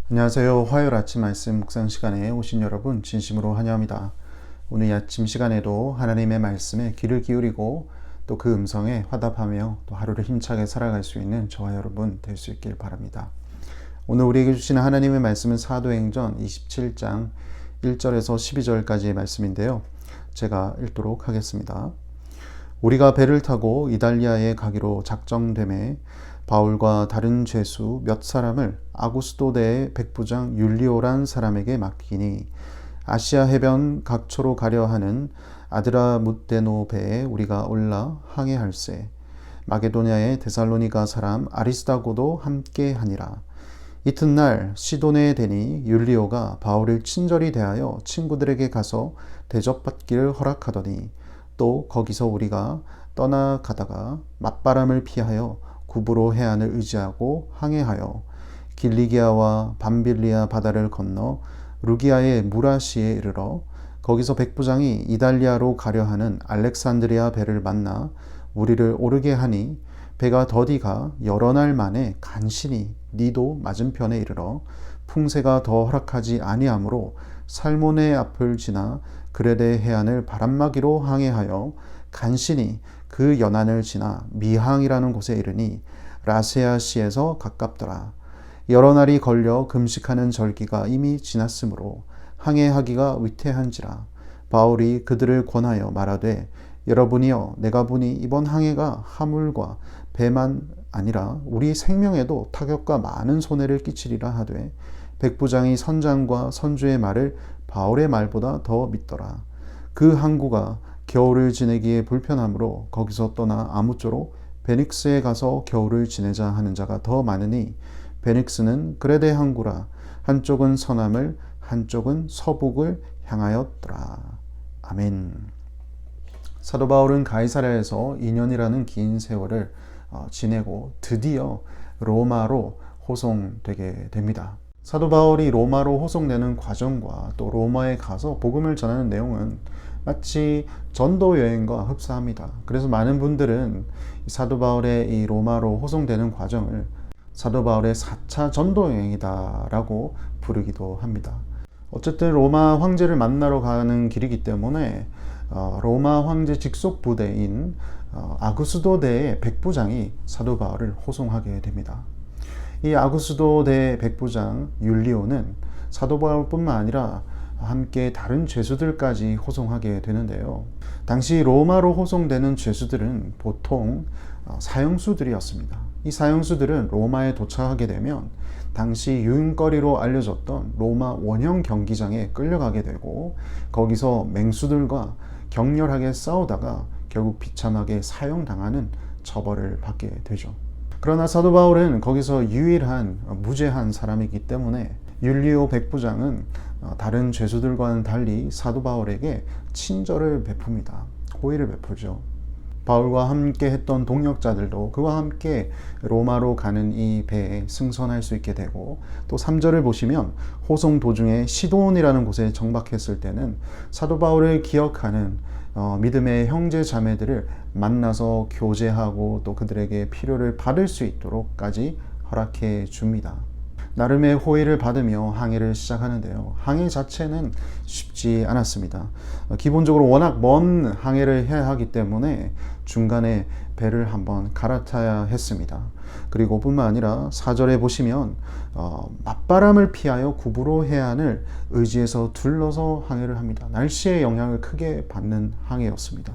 안녕하세요. 화요일 아침 말씀 묵상 시간에 오신 여러분 진심으로 환영합니다. 오늘 이 아침 시간에도 하나님의 말씀에 귀를 기울이고 또 그 음성에 화답하며 또 하루를 힘차게 살아갈 수 있는 저와 여러분 될 수 있길 바랍니다. 오늘 우리에게 주시는 하나님의 말씀은 사도행전 27장 1절에서 12절까지의 말씀인데요. 제가 읽도록 하겠습니다. 우리가 배를 타고 이달리아에 가기로 작정되매 바울과 다른 죄수 몇 사람을 아구스도대의 백부장 율리오란 사람에게 맡기니 아시아 해변 각초로 가려 하는 아드라무테노 배에 우리가 올라 항해할세. 마게도냐의 데살로니가 사람 아리스다고도 함께 하니라. 이튿날 시도네에 되니 율리오가 바울을 친절히 대하여 친구들에게 가서 대접받기를 허락하더니 또 거기서 우리가 떠나가다가 맞바람을 피하여 구브로 해안을 의지하고 항해하여 길리기아와 밤빌리아 바다를 건너 루기아의 무라시에 이르러 거기서 백부장이 이달리아로 가려 하는 알렉산드리아 배를 만나 우리를 오르게 하니 배가 더디가 여러 날 만에 간신히 니도 맞은편에 이르러 풍세가 더 허락하지 아니하므로 살모네 앞을 지나 그레데 해안을 바람막이로 항해하여 간신히 그 연안을 지나 미항이라는 곳에 이르니 라세아시에서 가깝더라. 여러 날이 걸려 금식하는 절기가 이미 지났으므로 항해하기가 위태한지라. 바울이 그들을 권하여 말하되 여러분이여 내가 보니 이번 항해가 화물과 배만 아니라 우리 생명에도 타격과 많은 손해를 끼치리라 하되 백부장이 선장과 선주의 말을 바울의 말보다 더 믿더라. 그 항구가 겨울을 지내기에 불편하므로 거기서 떠나 아무쪼록 베닉스에 가서 겨울을 지내자 하는 자가 더 많으니 베닉스는 그레데 항구라. 한쪽은 서남을 한쪽은 서북을 향하였더라. 아멘. 사도 바울은 가이사랴에서 2년이라는 긴 세월을 지내고 드디어 로마로 호송되게 됩니다. 사도 바울이 로마로 호송되는 과정과 또 로마에 가서 복음을 전하는 내용은 마치 전도 여행과 흡사합니다. 그래서 많은 분들은 사도 바울의 이 로마로 호송되는 과정을 사도 바울의 4차 전도 여행이다라고 부르기도 합니다. 어쨌든 로마 황제를 만나러 가는 길이기 때문에 로마 황제 직속 부대인 아구스도대의 백부장이 사도 바울을 호송하게 됩니다. 이 아구스도대 백부장 율리오는 사도 바울뿐만 아니라 함께 다른 죄수들까지 호송하게 되는데요. 당시 로마로 호송되는 죄수들은 보통 사형수들이었습니다. 이 사형수들은 로마에 도착하게 되면 당시 유흥거리로 알려졌던 로마 원형 경기장에 끌려가게 되고 거기서 맹수들과 격렬하게 싸우다가 결국 비참하게 사형당하는 처벌을 받게 되죠. 그러나 사도 바울은 거기서 유일한 무죄한 사람이기 때문에 율리오 백부장은 다른 죄수들과는 달리 사도 바울에게 친절을 베풉니다. 호의를 베푸죠. 바울과 함께 했던 동역자들도 그와 함께 로마로 가는 이 배에 승선할 수 있게 되고 또 3절을 보시면 호송 도중에 시돈이라는 곳에 정박했을 때는 사도 바울을 기억하는 믿음의 형제 자매들을 만나서 교제하고 또 그들에게 필요를 받을 수 있도록까지 허락해 줍니다. 나름의 호의를 받으며 항해를 시작하는데요. 항해 자체는 쉽지 않았습니다. 기본적으로 워낙 먼 항해를 해야 하기 때문에 중간에 배를 한번 갈아타야 했습니다. 그리고 뿐만 아니라 4절에 보시면 맞바람을 피하여 구브로 해안을 의지해서 둘러서 항해를 합니다. 날씨의 영향을 크게 받는 항해였습니다.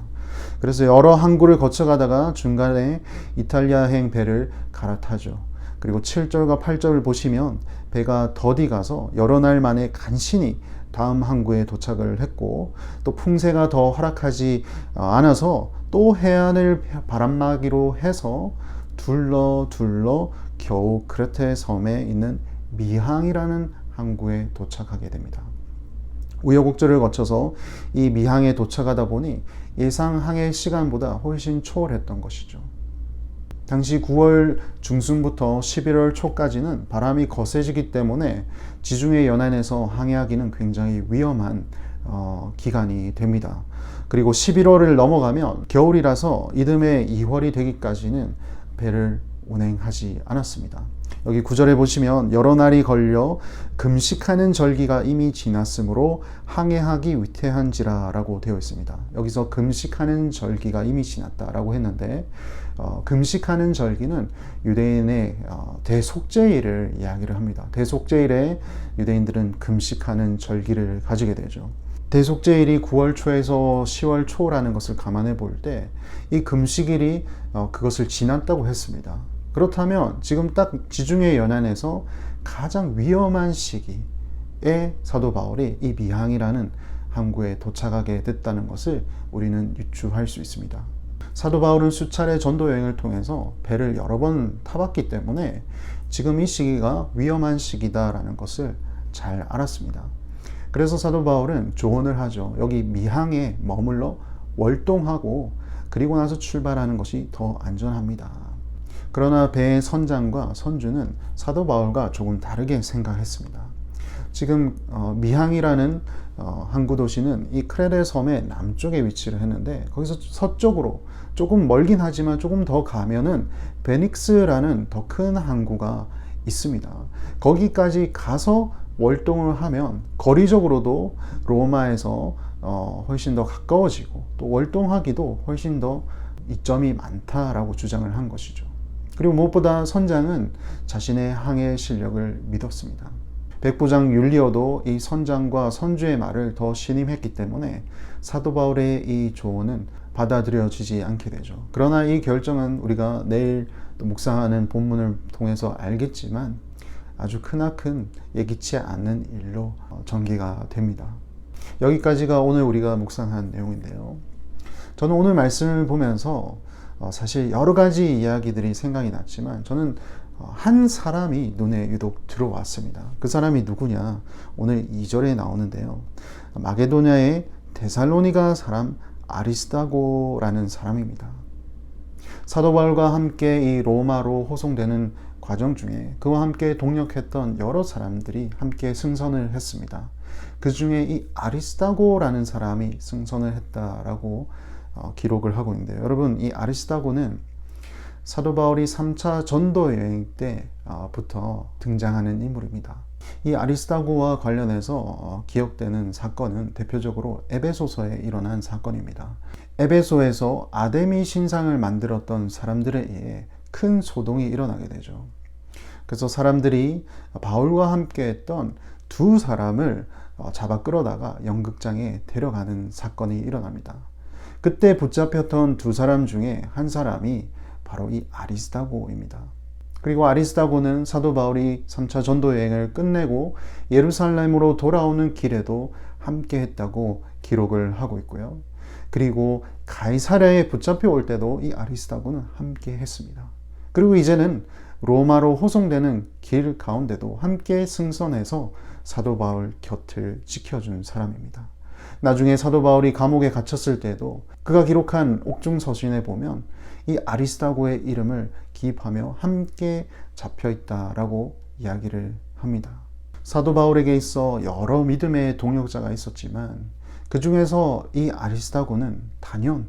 그래서 여러 항구를 거쳐가다가 중간에 이탈리아행 배를 갈아타죠. 그리고 7절과 8절을 보시면 배가 더디 가서 여러 날 만에 간신히 다음 항구에 도착을 했고 또 풍세가 더 허락하지 않아서 또 해안을 바람막이로 해서 둘러 겨우 크레테 섬에 있는 미항이라는 항구에 도착하게 됩니다. 우여곡절을 거쳐서 이 미항에 도착하다 보니 예상 항해 시간보다 훨씬 초월했던 것이죠. 당시 9월 중순부터 11월 초까지는 바람이 거세지기 때문에 지중해 연안에서 항해하기는 굉장히 위험한 기간이 됩니다. 그리고 11월을 넘어가면 겨울이라서 이듬해 2월이 되기까지는 배를 운행하지 않았습니다. 여기 9절에 보시면 여러 날이 걸려 금식하는 절기가 이미 지났으므로 항해하기 위태한지라 라고 되어 있습니다. 여기서 금식하는 절기가 이미 지났다라고 했는데 금식하는 절기는 유대인의 대속죄일을 이야기를 합니다. 대속죄일에 유대인들은 금식하는 절기를 가지게 되죠. 대속죄일이 9월 초에서 10월 초라는 것을 감안해 볼 때 이 금식일이 그것을 지났다고 했습니다. 그렇다면 지금 딱 지중해 연안에서 가장 위험한 시기에 사도 바울이 이 미항이라는 항구에 도착하게 됐다는 것을 우리는 유추할 수 있습니다. 사도 바울은 수차례 전도 여행을 통해서 배를 여러 번 타봤기 때문에 지금 이 시기가 위험한 시기다라는 것을 잘 알았습니다. 그래서 사도 바울은 조언을 하죠. 여기 미항에 머물러 월동하고 그리고 나서 출발하는 것이 더 안전합니다. 그러나 배의 선장과 선주는 사도 바울과 조금 다르게 생각했습니다. 지금 미항이라는 항구 도시는 이 크레데 섬의 남쪽에 위치를 했는데 거기서 서쪽으로 조금 멀긴 하지만 조금 더 가면은 베닉스라는 더 큰 항구가 있습니다. 거기까지 가서 월동을 하면 거리적으로도 로마에서 훨씬 더 가까워지고 또 월동하기도 훨씬 더 이점이 많다라고 주장을 한 것이죠. 그리고 무엇보다 선장은 자신의 항해 실력을 믿었습니다. 백부장 율리오도 이 선장과 선주의 말을 더 신임했기 때문에 사도 바울의 이 조언은 받아들여지지 않게 되죠. 그러나 이 결정은 우리가 내일 또 묵상하는 본문을 통해서 알겠지만 아주 크나큰 예기치 않는 일로 전개가 됩니다. 여기까지가 오늘 우리가 묵상한 내용인데요. 저는 오늘 말씀을 보면서 사실 여러 가지 이야기들이 생각이 났지만 저는 한 사람이 눈에 유독 들어왔습니다. 그 사람이 누구냐? 오늘 2절에 나오는데요. 마게도냐의 데살로니가 사람 아리스다고라는 사람입니다. 사도 바울과 함께 이 로마로 호송되는 과정 중에 그와 함께 동역했던 여러 사람들이 함께 승선을 했습니다. 그 중에 이 아리스다고라는 사람이 승선을 했다라고 기록을 하고 있는데요. 여러분, 이 아리스다고는 사도 바울이 3차 전도 여행 때부터 등장하는 인물입니다. 이 아리스다고와 관련해서 기억되는 사건은 대표적으로 에베소서에 일어난 사건입니다. 에베소에서 아데미 신상을 만들었던 사람들에 의해 큰 소동이 일어나게 되죠. 그래서 사람들이 바울과 함께 했던 두 사람을 잡아 끌어다가 연극장에 데려가는 사건이 일어납니다. 그때 붙잡혔던 두 사람 중에 한 사람이 바로 이 아리스다고입니다. 그리고 아리스다고는 사도 바울이 3차 전도 여행을 끝내고 예루살렘으로 돌아오는 길에도 함께 했다고 기록을 하고 있고요. 그리고 가이사랴에 붙잡혀 올 때도 이 아리스다고는 함께 했습니다. 그리고 이제는 로마로 호송되는 길 가운데도 함께 승선해서 사도 바울 곁을 지켜준 사람입니다. 나중에 사도 바울이 감옥에 갇혔을 때도 그가 기록한 옥중서신에 보면 이 아리스다고의 이름을 기입하며 함께 잡혀 있다라고 이야기를 합니다. 사도 바울에게 있어 여러 믿음의 동역자가 있었지만 그 중에서 이 아리스다고는 단연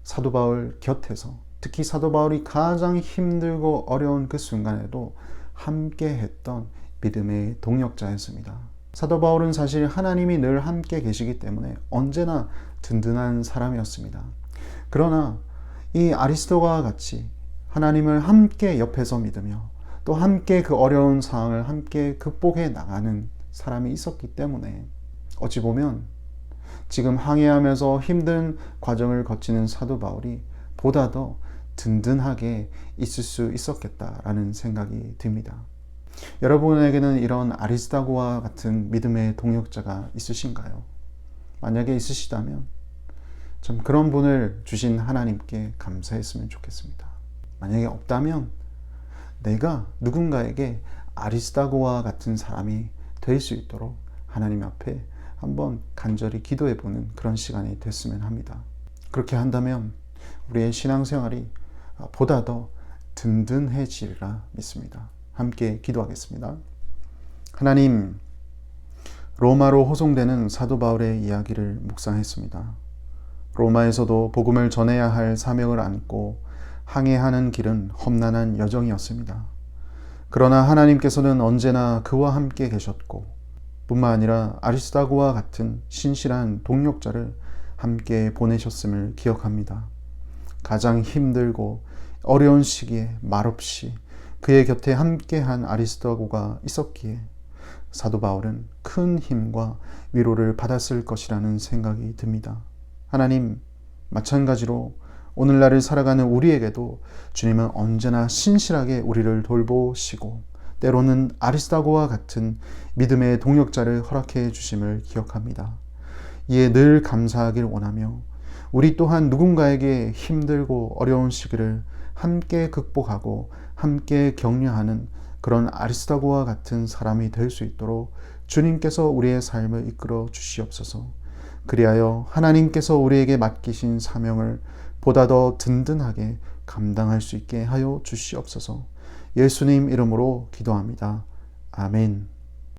사도 바울 곁에서 특히 사도 바울이 가장 힘들고 어려운 그 순간에도 함께 했던 믿음의 동역자였습니다. 사도 바울은 사실 하나님이 늘 함께 계시기 때문에 언제나 든든한 사람이었습니다. 그러나 이 아리스도와 같이 하나님을 함께 옆에서 믿으며 또 함께 그 어려운 상황을 함께 극복해 나가는 사람이 있었기 때문에 어찌 보면 지금 항해하면서 힘든 과정을 거치는 사도 바울이 보다 더 든든하게 있을 수 있었겠다라는 생각이 듭니다. 여러분에게는 이런 아리스다고와 같은 믿음의 동역자가 있으신가요? 만약에 있으시다면 참 그런 분을 주신 하나님께 감사했으면 좋겠습니다. 만약에 없다면 내가 누군가에게 아리스다고와 같은 사람이 될 수 있도록 하나님 앞에 한번 간절히 기도해보는 그런 시간이 됐으면 합니다. 그렇게 한다면 우리의 신앙생활이 보다 더 든든해지리라 믿습니다. 함께 기도하겠습니다. 하나님, 로마로 호송되는 사도 바울의 이야기를 묵상했습니다. 로마에서도 복음을 전해야 할 사명을 안고 항해하는 길은 험난한 여정이었습니다. 그러나 하나님께서는 언제나 그와 함께 계셨고 뿐만 아니라 아리스다고와 같은 신실한 동역자를 함께 보내셨음을 기억합니다. 가장 힘들고 어려운 시기에 말없이 그의 곁에 함께한 아리스다고가 있었기에 사도 바울은 큰 힘과 위로를 받았을 것이라는 생각이 듭니다. 하나님, 마찬가지로 오늘날을 살아가는 우리에게도 주님은 언제나 신실하게 우리를 돌보시고 때로는 아리스다고와 같은 믿음의 동역자를 허락해 주심을 기억합니다. 이에 늘 감사하길 원하며 우리 또한 누군가에게 힘들고 어려운 시기를 함께 극복하고 함께 격려하는 그런 아리스다고와 같은 사람이 될 수 있도록 주님께서 우리의 삶을 이끌어 주시옵소서. 그리하여 하나님께서 우리에게 맡기신 사명을 보다 더 든든하게 감당할 수 있게 하여 주시옵소서. 예수님 이름으로 기도합니다. 아멘.